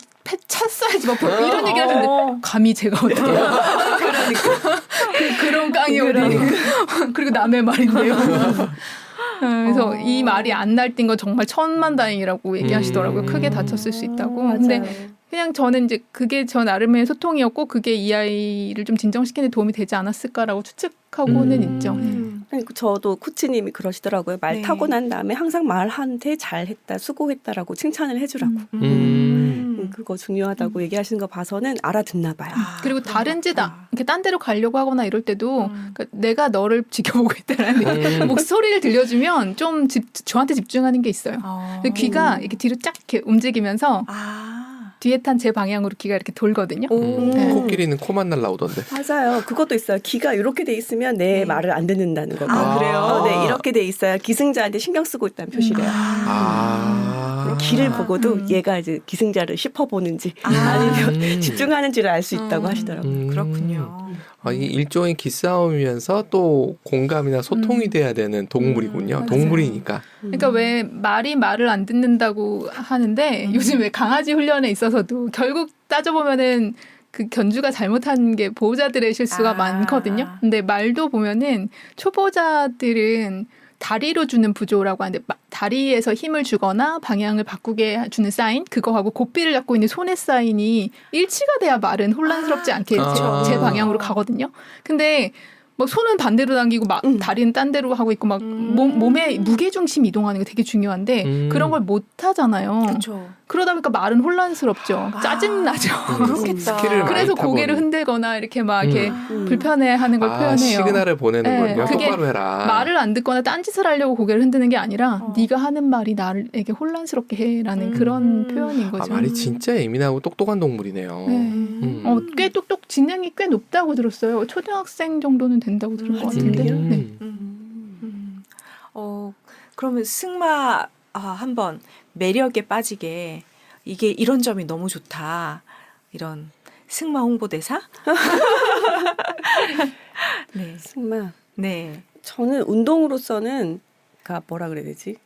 찼어야지 막 이런 얘기를 하셨는데 감히 제가 어떻게 해요. 그러니까 그런 깡이 어디 그리고 남의 말인데요. 그래서 이 말이 안 날뛴 건 정말 천만다행이라고 얘기하시더라고요. 크게 다쳤을 수 있다고. 근데 그냥 저는 이제 그게 저 나름의 소통이었고 그게 이 아이를 좀 진정시키는 데 도움이 되지 않았을까라고 추측하고는 있죠. 저도 코치님이 그러시더라고요. 말 네. 타고 난 다음에 항상 말한테 잘했다, 수고했다라고 칭찬을 해주라고. 그거 중요하다고 얘기하시는 거 봐서는 알아듣나 봐요. 그리고 다른 이렇게 딴 데로 가려고 하거나 이럴 때도 그러니까 내가 너를 지켜보고 있다라는 목소리를 들려주면 좀 저한테 집중하는 게 있어요. 귀가 이렇게 뒤로 쫙 이렇게 움직이면서 뒤에 탄 제 방향으로 귀가 이렇게 돌거든요. 코끼리는 코만 날라오던데. 맞아요. 그것도 있어요. 귀가 이렇게 돼 있으면 내 말을 안 듣는다는 거고. 그래요? 네, 이렇게 돼 있어야 기승자한테 신경 쓰고 있다는 표시래요. 귀를 보고도 얘가 이제 기승자를 짚어보는지 아니면 집중하는지를 알 수 있다고 하시더라고요. 그렇군요. 이 일종의 기싸움이면서 또 공감이나 소통이 돼야 되는 동물이군요. 동물이니까. 그러니까 왜 말을 안 듣는다고 하는데 요즘 왜 강아지 훈련에 있어서도 결국 따져보면은 그 견주가 잘못한 게 보호자들의 실수가 많거든요. 근데 말도 보면은 초보자들은 다리로 주는 부조라고 하는데 다리에서 힘을 주거나 방향을 바꾸게 주는 사인 그거하고 고삐를 잡고 있는 손의 사인이 일치가 돼야 말은 혼란스럽지 않게 제 방향으로 가거든요. 근데 막 손은 반대로 당기고 다리는 딴 데로 하고 있고 막 몸의 무게중심 이동하는 게 되게 중요한데 그런 걸 못 하잖아요. 그렇죠. 그러다 보니까 말은 혼란스럽죠. 짜증나죠. 그렇겠다. 그래서 고개를 흔들거나 이렇게 막 이렇게 불편해하는 걸 표현해요. 시그널을 보내는군요. 그게 똑바로 해라. 말을 안 듣거나 딴짓을 하려고 고개를 흔드는 게 아니라 네가 하는 말이 나에게 혼란스럽게 해라는 그런 표현인 거죠. 말이 진짜 예민하고 똑똑한 동물이네요. 꽤 지능이 꽤 높다고 들었어요. 초등학생 정도는 된다고 들은 것 같은데. 그러면 승마 한번 매력에 빠지게 이게 이런 점이 너무 좋다. 이런 승마 홍보대사? 네. 승마. 네. 저는 운동으로서는 뭐라 그래야 되지?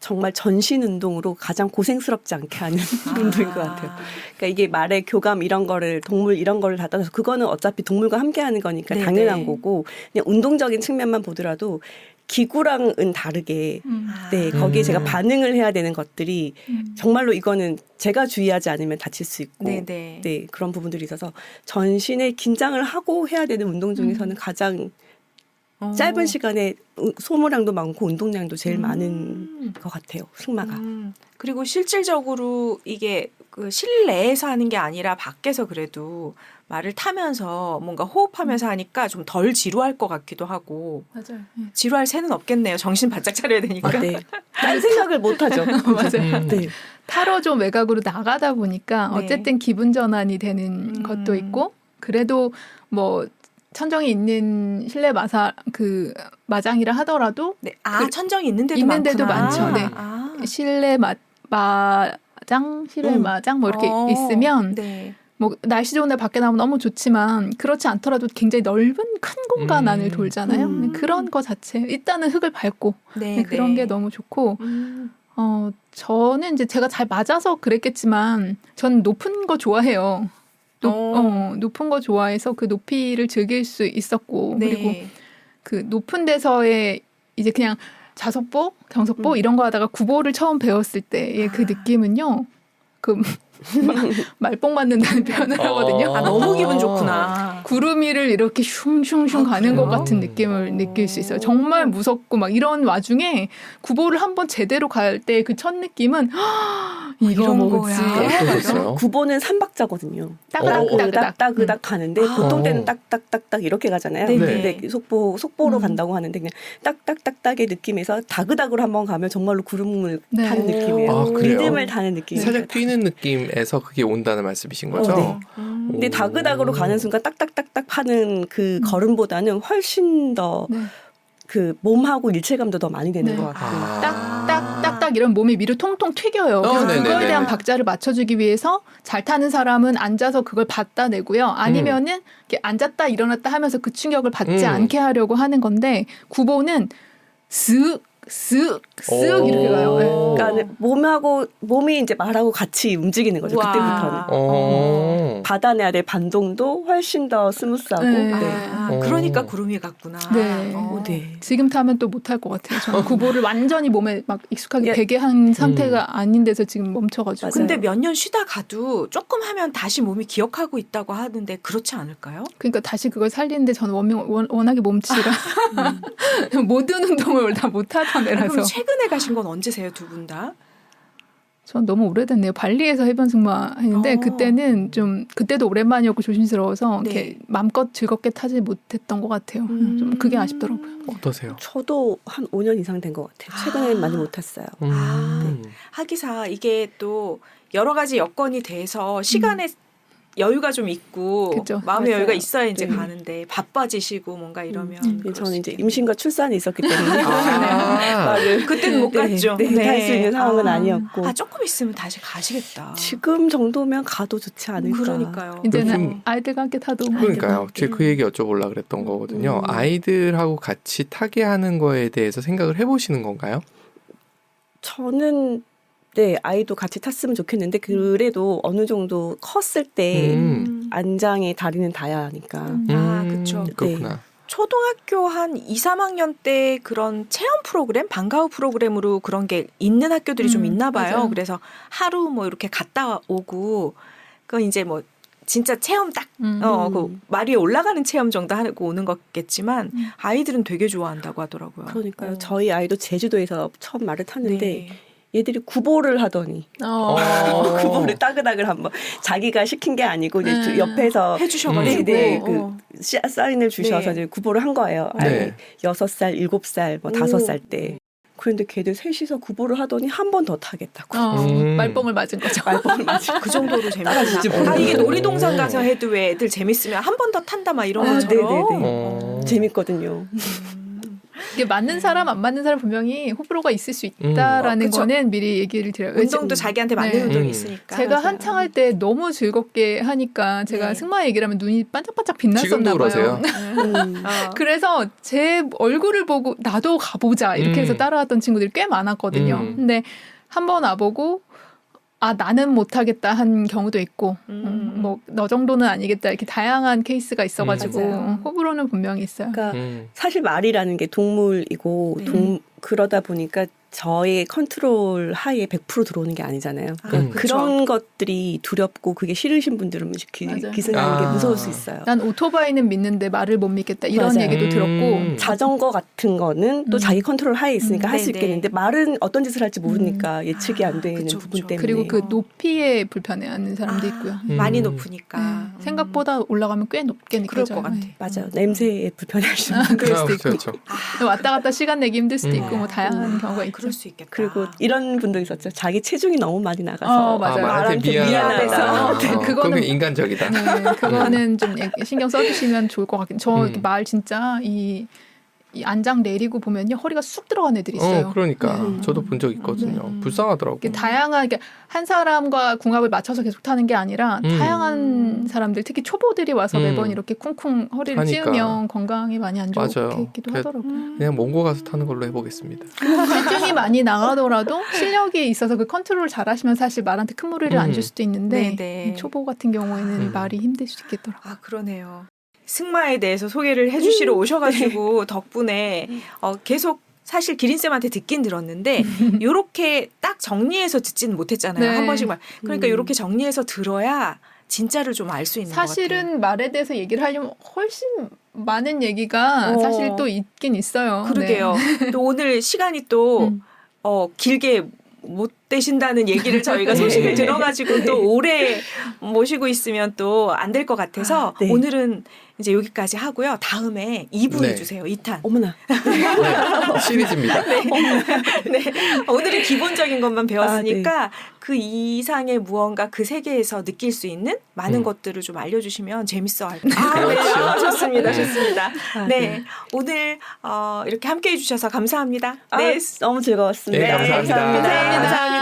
정말 전신 운동으로 가장 고생스럽지 않게 하는 운동인 것 같아요. 그러니까 이게 말의 교감 이런 거를 동물 이런 거를 다 떠나서 그거는 어차피 동물과 함께 하는 거니까 네네. 당연한 거고 그냥 운동적인 측면만 보더라도 기구랑은 다르게 거기에 제가 반응을 해야 되는 것들이 정말로 이거는 제가 주의하지 않으면 다칠 수 있고 네, 그런 부분들이 있어서 전신에 긴장을 하고 해야 되는 운동 중에서는 가장 짧은 시간에 소모량도 많고 운동량도 제일 많은 것 같아요. 승마가. 그리고 실질적으로 이게 그 실내에서 하는 게 아니라 밖에서 그래도 말을 타면서 뭔가 호흡하면서 하니까 좀 덜 지루할 것 같기도 하고. 맞아요. 지루할 새는 없겠네요. 정신 바짝 차려야 되니까. 네. 딴 생각을 못 하죠. 맞아요. 네. 타로 좀 외곽으로 나가다 보니까 어쨌든 기분 전환이 되는 것도 있고 그래도 뭐 천정이 있는 실내 마장이라 하더라도 네. 천정이 있는데도 많죠. 네. 실내 마장 뭐 이렇게 있으면 뭐 날씨 좋은 날 밖에 나오면 너무 좋지만 그렇지 않더라도 굉장히 넓은 큰 공간 안을 돌잖아요. 그런 거 자체 일단은 흙을 밟고 그런 게 너무 좋고 저는 이제 제가 잘 맞아서 그랬겠지만 전 높은 거 좋아해요. 높은 거 좋아해서 그 높이를 즐길 수 있었고 그리고 그 높은 데서의 이제 그냥 자석보, 경석보 이런 거 하다가 구보를 처음 배웠을 때의 그 느낌은요. 그 말뽕 맞는다는 표현을 하거든요. 너무 기분 좋구나. 구름 위를 이렇게 슝슝슝 가는 것 같은 느낌을 느낄 수 있어요. 정말 무섭고 막 이런 와중에 구보를 한번 제대로 갈 때 그 첫 느낌은 이거 이런 먹지. 거야. 또 있어요? 구보는 3박자거든요. 따그닥 따그닥 가는데 보통 때는 딱딱딱딱 이렇게 가잖아요. 네네. 근데 속보로 간다고 하는데 그냥 딱딱딱딱의 느낌에서 다그닥으로 한번 가면 정말로 구름을 네. 타는 느낌이에요. 아, 그래요? 리듬을 타는 느낌이에요. 살짝 뛰는 느낌에서 그게 온다는 말씀이신 거죠? 네. 근데 오. 다그닥으로 가는 순간 딱딱딱딱 하는 그 걸음보다는 훨씬 더 네. 그 몸하고 일체감도 더 많이 되는 네. 것 같고. 딱딱딱딱 이런 몸이 위로 통통 튀겨요. 그래서 네네네네. 그거에 대한 박자를 맞춰주기 위해서 잘 타는 사람은 앉아서 그걸 받다 내고요. 아니면은 이렇게 앉았다 일어났다 하면서 그 충격을 받지 않게 하려고 하는 건데 구보는 쓱 이렇게 가요. 네. 그러니까 몸이 이제 말하고 같이 움직이는 거죠. 와. 그때부터는. 받아내야 될 반동도 훨씬 더 스무스하고. 네. 그러니까 구름이 같구나. 네. 네. 지금 타면 또 못할 것 같아요. 저는 구보를 완전히 몸에 막 익숙하게 예. 배게 한 상태가 아닌 데서 지금 멈춰가지고. 맞아요. 근데 몇 년 쉬다 가도 조금 하면 다시 몸이 기억하고 있다고 하는데 그렇지 않을까요? 그러니까 다시 그걸 살리는데 저는 워낙에 몸치가 모든 운동을 다 못하던 애라서. 그럼 최근에 가신 건 언제세요, 두 분 다? 전 너무 오래됐네요. 발리에서 해변 승마 했는데 그때는 좀 그때도 오랜만이었고 조심스러워서 네. 이렇게 마음껏 즐겁게 타지 못했던 것 같아요. 좀 그게 아쉽더라고요. 어떠세요? 저도 한 5년 이상 된 것 같아요. 최근에는 많이 못 탔어요. 하기사 이게 또 여러 가지 여건이 돼서 시간에 여유가 좀 있고 그쵸. 마음의 맞아요. 여유가 있어야 이제 네. 가는데 바빠지시고 뭔가 이러면 그럴 저는 이제 수도 있겠네요. 임신과 출산이 있었기 때문에 그때는 못 갔죠. 탈 수 있는 상황은 아니었고. 조금 있으면 다시 가시겠다. 지금 정도면 가도 좋지 않을까. 그러니까요. 이제는 요즘- 아이들과 함께 타도 그러니까요. 제가 그 얘기 여쭤보려고 그랬던 거거든요. 아이들하고 같이 타게 하는 거에 대해서 생각을 해보시는 건가요? 저는 네 아이도 같이 탔으면 좋겠는데 그래도 어느 정도 컸을 때 안장의 다리는 닿아야 하니까. 그렇죠. 그렇구나. 초등학교 한 2, 3학년 때 그런 체험 프로그램, 방과후 프로그램으로 그런 게 있는 학교들이 좀 있나 봐요. 맞아요. 그래서 하루 뭐 이렇게 갔다 오고 그건 이제 뭐 진짜 체험 딱 그 말 위에 올라가는 체험 정도 하고 오는 거겠지만 아이들은 되게 좋아한다고 하더라고요. 그러니까요. 저희 아이도 제주도에서 처음 말을 탔는데 네. 얘들이 구보를 하더니 구보를 따그닥을 한번 자기가 시킨 게 아니고 이제 옆에서 해주셔가지고 네, 그 사인을 주셔서 네. 이제 구보를 한 거예요. 네. 아이 6살, 7살, 뭐 5살 때. 그런데 걔들 셋이서 구보를 하더니 한 번 더 타겠다고. 말뻥을 맞은 거죠. 말벌을 맞아. 그 정도로 따라주지 재밌구나. 못해요. 이게 놀이동산 가서 해도 왜 애들 재밌으면 한 번 더 탄다 막 이런 것처럼. 네네네. 재밌거든요. 이게 맞는 사람 안 맞는 사람 분명히 호불호가 있을 수 있다라는 그쵸. 거는 미리 얘기를 드려요. 운동도 자기한테 맞는 네. 운동이 있으니까. 제가 한창 할 때 너무 즐겁게 하니까 제가 네. 승마 얘기를 하면 눈이 반짝반짝 빛났었나 지금도 봐요. 그러세요? 그래서 제 얼굴을 보고 나도 가보자 이렇게 해서 따라왔던 친구들이 꽤 많았거든요. 근데 한 번 와보고 나는 못하겠다 한 경우도 있고 뭐 너 정도는 아니겠다 이렇게 다양한 케이스가 있어가지고 맞아요. 호불호는 분명히 있어요. 그러니까 사실 말이라는 게 동물이고 네. 그러다 보니까 저의 컨트롤 하에 100% 들어오는 게 아니잖아요. 그러니까 그쵸. 그런 것들이 두렵고 그게 싫으신 분들은 맞아요. 기승하는 게 무서울 수 있어요. 난 오토바이는 믿는데 말을 못 믿겠다 이런 맞아요. 얘기도 들었고 자전거 같은 거는 또 자기 컨트롤 하에 있으니까 할 수 네네. 있겠는데 말은 어떤 짓을 할지 모르니까 예측이 안 되는 그쵸, 부분 그쵸. 때문에. 그리고 그 높이에 불편해하는 사람도 있고요. 많이 높으니까. 네. 생각보다 올라가면 꽤 높게 그럴 느껴져요. 것 같아. 네. 맞아요. 냄새에 불편해하시는 분들. 그럴 수도 있고 그렇죠. 왔다 갔다 시간 내기 힘들 수도 있고 뭐 다양한 경우가 있죠. 그럴 수 있겠다. 그리고 이런 분도 있었죠. 자기 체중이 너무 많이 나가서 맞아요. 말한테 미안하다. 네, 그거는 그거는 인간적이다. 네, 그거는 좀 신경 써주시면 좋을 것 같긴. 저 음. 말 진짜 이 안장 내리고 보면요 허리가 쑥 들어간 애들이 있어요. 그러니까 저도 본 적 있거든요. 불쌍하더라고. 이게 다양한 한 사람과 궁합을 맞춰서 계속 타는 게 아니라 다양한 사람들 특히 초보들이 와서 매번 이렇게 쿵쿵 허리를 하니까. 찌우면 건강에 많이 안 맞아요. 좋겠기도 하더라고요. 그냥 몽고 가서 타는 걸로 해보겠습니다. 체중이 많이 나가더라도 실력이 있어서 그 컨트롤을 잘하시면 사실 말한테 큰 무리를 안 줄 수도 있는데 네네. 초보 같은 경우에는 말이 힘들 수 있겠더라고요. 그러네요. 승마에 대해서 소개를 해주시러 오셔가지고 덕분에 계속 사실 기린쌤한테 듣긴 들었는데 요렇게 딱 정리해서 듣지는 못했잖아요. 네. 한 번씩만. 그러니까 요렇게 정리해서 들어야 진짜를 좀 알 수 있는 것 같아요. 사실은 말에 대해서 얘기를 하려면 훨씬 많은 얘기가 사실 또 있긴 있어요. 그러게요. 또 오늘 시간이 또 길게 못 되신다는 얘기를 저희가 소식을 네. 들어가지고 또 오래 모시고 있으면 또 안 될 것 같아서 네. 오늘은 이제 여기까지 하고요. 다음에 2부 네. 해주세요. 2탄. 어머나. 네, 시리즈입니다. 네. 오늘은 기본적인 것만 배웠으니까 그 이상의 무언가 그 세계에서 느낄 수 있는 많은 것들을 좀 알려주시면 재밌어할 거예요. 그렇죠. 좋습니다. 네. 좋습니다. 아, 네. 오늘 이렇게 함께해 주셔서 감사합니다. 네. 너무 즐거웠습니다. 네, 감사합니다. 감사합니다.